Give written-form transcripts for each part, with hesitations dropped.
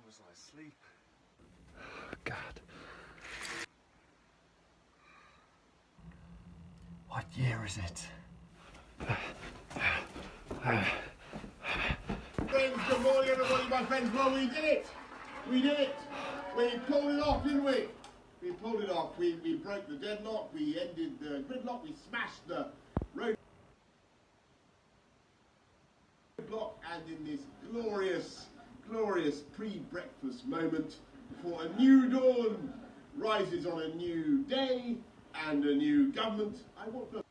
was I asleep? God. What year is it? Friends, good morning everybody, my friends. Well, we did it. We did it. We pulled it off, didn't we? We pulled it off. We broke the deadlock. We ended the gridlock. We smashed the roadblock. And in this glorious pre-breakfast moment, before a new dawn rises on a new day and a new government, I want to...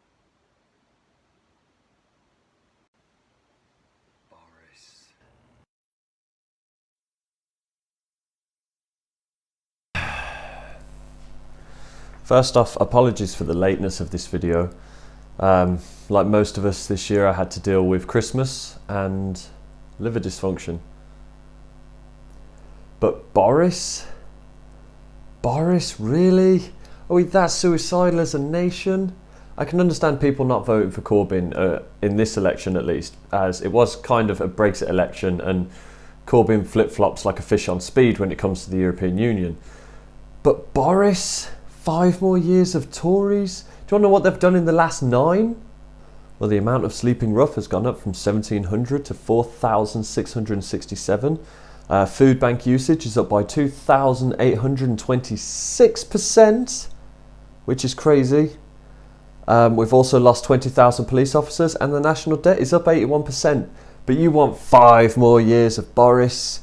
Boris. First off, apologies for the lateness of this video. Like most of us this year, I had to deal with Christmas and liver dysfunction. But Boris, really? Are we that suicidal as a nation? I can understand people not voting for Corbyn in this election at least, as it was kind of a Brexit election and Corbyn flip-flops like a fish on speed when it comes to the European Union. But Boris, 5 more years of Tories? Do you want to know what they've done in the last 9? Well, the amount of sleeping rough has gone up from 1,700 to 4,667. Food bank usage is up by 2,826%, which is crazy. We've also lost 20,000 police officers and the national debt is up 81%. But you want 5 more years of Boris?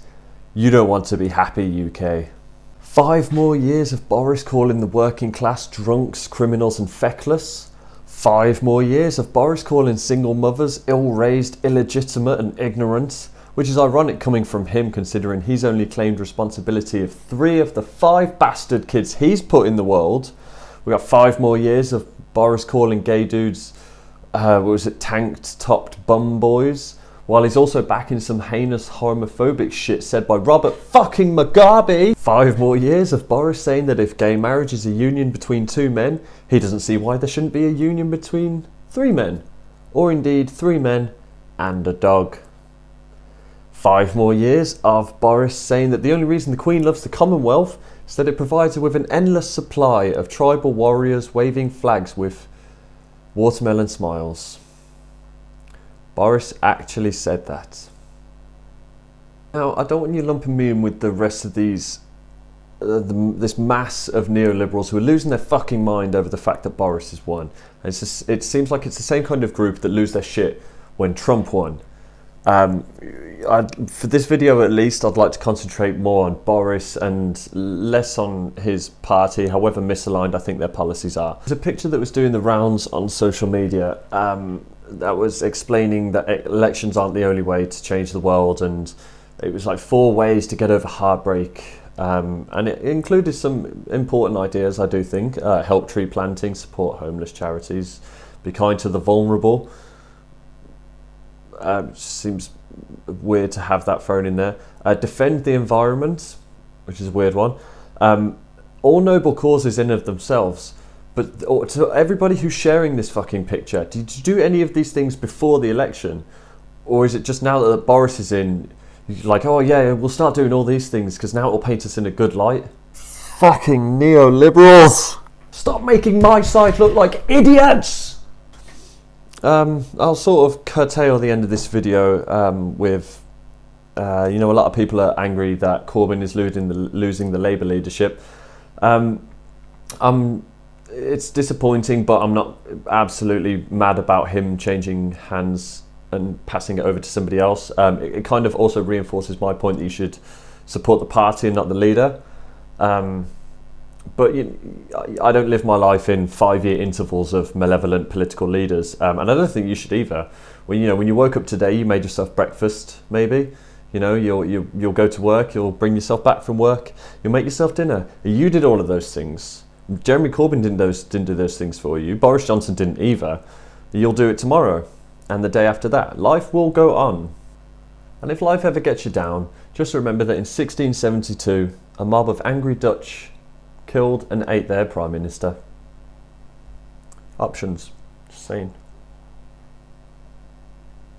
You don't want to be happy, UK. 5 more years of Boris calling the working class drunks, criminals and feckless. 5 more years of Boris calling single mothers ill-raised, illegitimate and ignorant. Which is ironic coming from him, considering he's only claimed responsibility of 3 of the 5 bastard kids he's put in the world. We got 5 more years of Boris calling gay dudes, tanked topped bum boys, while he's also backing some heinous homophobic shit said by Robert fucking Mugabe. 5 more years of Boris saying that if gay marriage is a union between 2 men, he doesn't see why there shouldn't be a union between 3 men, or indeed 3 men and a dog. 5 more years of Boris saying that the only reason the Queen loves the Commonwealth is that it provides her with an endless supply of tribal warriors waving flags with watermelon smiles. Boris actually said that. Now, I don't want you lumping me in with the rest of these, this mass of neoliberals who are losing their fucking mind over the fact that Boris has won. And it seems like it's the same kind of group that lose their shit when Trump won. For this video at least, I'd like to concentrate more on Boris and less on his party, however misaligned I think their policies are. There's a picture that was doing the rounds on social media that was explaining that elections aren't the only way to change the world, and it was like 4 ways to get over heartbreak, and it included some important ideas, I do think. Help tree planting, support homeless charities, be kind to the vulnerable. Seems weird to have that thrown in there. Defend the environment, which is a weird one. All noble causes in of themselves, but to everybody who's sharing this fucking picture, did you do any of these things before the election? Or is it just now that Boris is in, you're like, oh yeah, we'll start doing all these things because now it'll paint us in a good light? Fucking neoliberals! Stop making my side look like idiots! I'll sort of curtail the end of this video with, you know, a lot of people are angry that Corbyn is losing the Labour leadership. It's disappointing, but I'm not absolutely mad about him changing hands and passing it over to somebody else. It kind of also reinforces my point that you should support the party and not the leader. But I don't live my life in 5-year intervals of malevolent political leaders, and I don't think you should either. When you woke up today, you made yourself breakfast. Maybe, you'll go to work, you'll bring yourself back from work, you'll make yourself dinner. You did all of those things. Jeremy Corbyn didn't do those things for you. Boris Johnson didn't either. You'll do it tomorrow, and the day after that. Life will go on, and if life ever gets you down, just remember that in 1672, a mob of angry Dutch killed and ate their Prime Minister. Options. Just saying.